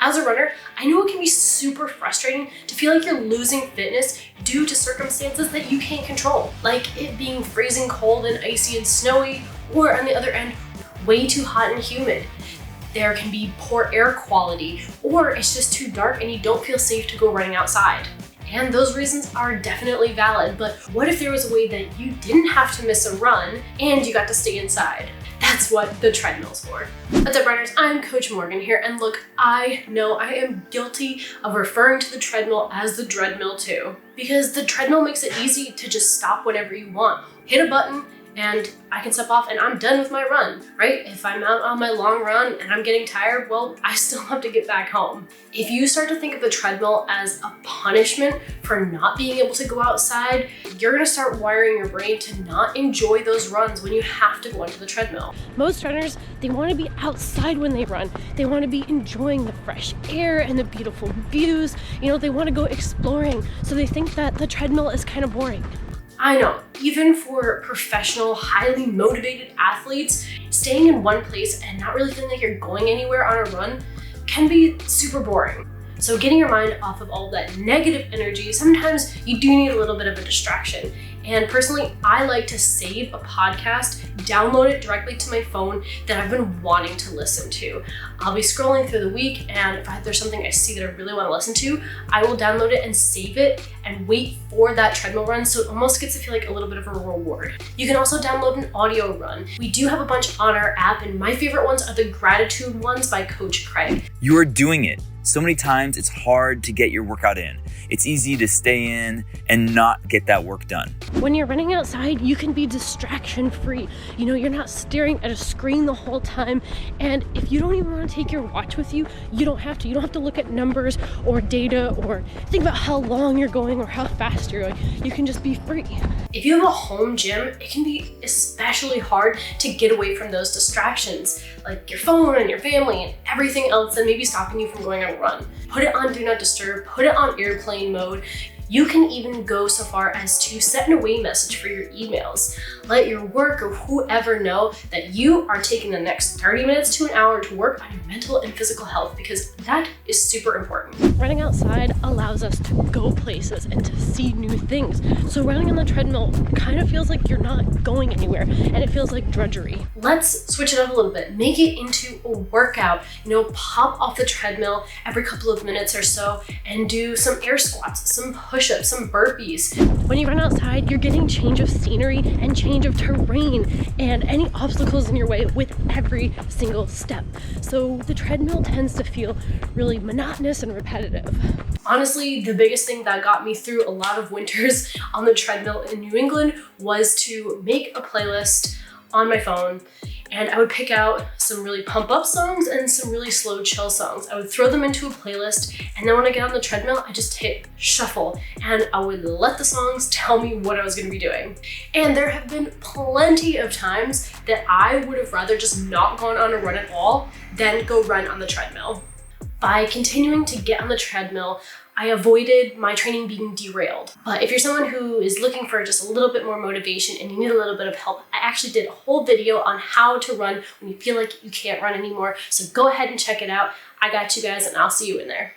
As a runner, I know it can be super frustrating to feel like you're losing fitness due to circumstances that you can't control, like it being freezing cold and icy and snowy, or on the other end, way too hot and humid. There can be poor air quality, or it's just too dark and you don't feel safe to go running outside. And those reasons are definitely valid, but what if there was a way that you didn't have to miss a run and you got to stay inside? That's what the treadmill's for. What's up, runners? I'm Coach Morgan here, and look, I know I am guilty of referring to the treadmill as the dreadmill too, because the treadmill makes it easy to just stop whenever you want. Hit a button, and I can step off and I'm done with my run, right? If I'm out on my long run and I'm getting tired, well, I still have to get back home. If you start to think of the treadmill as a punishment for not being able to go outside, you're gonna start wiring your brain to not enjoy those runs when you have to go onto the treadmill. Most runners, they want to be outside when they run. They want to be enjoying the fresh air and the beautiful views. They want to go exploring. So they think that the treadmill is kind of boring. I know, even for professional, highly motivated athletes, staying in one place and not really feeling like you're going anywhere on a run can be super boring. So getting your mind off of all that negative energy, sometimes you do need a little bit of a distraction. And personally, I like to save a podcast, download it directly to my phone that I've been wanting to listen to. I'll be scrolling through the week, and if there's something I see that I really want to listen to, I will download it and save it and wait for that treadmill run, so it almost gets to feel like a little bit of a reward. You can also download an audio run. We do have a bunch on our app, and my favorite ones are the gratitude ones by Coach Craig. You are doing it. So many times it's hard to get your workout in. It's easy to stay in and not get that work done. When you're running outside, you can be distraction free. You're not staring at a screen the whole time. And if you don't even want to take your watch with you, you don't have to. You don't have to look at numbers or data or think about how long you're going or how fast you're going. You can just be free. If you have a home gym, it can be especially hard to get away from those distractions, like your phone and your family and everything else that may be stopping you from going on a run. Put it on Do Not Disturb, put it on airplane mode. You can even go so far as to set an away message for your emails. Let your work or whoever know that you are taking the next 30 minutes to an hour to work on your mental and physical health, because that is super important. Running outside allows us to go places and to see new things. So running on the treadmill kind of feels like you're not going anywhere, and it feels like drudgery. Let's switch it up a little bit. Make it into a workout. Pop off the treadmill every couple of minutes or so and do some air squats, some push-ups, some burpees. When you run outside, you're getting change of scenery and change of terrain and any obstacles in your way with every single step. So the treadmill tends to feel really monotonous and repetitive. Honestly, the biggest thing that got me through a lot of winters on the treadmill in New England was to make a playlist on my phone, and I would pick out some really pump up songs and some really slow chill songs. I would throw them into a playlist, and then when I get on the treadmill, I just hit shuffle and I would let the songs tell me what I was gonna be doing. And there have been plenty of times that I would have rather just not gone on a run at all than go run on the treadmill. By continuing to get on the treadmill, I avoided my training being derailed. But if you're someone who is looking for just a little bit more motivation and you need a little bit of help, I actually did a whole video on how to run when you feel like you can't run anymore. So go ahead and check it out. I got you guys, and I'll see you in there.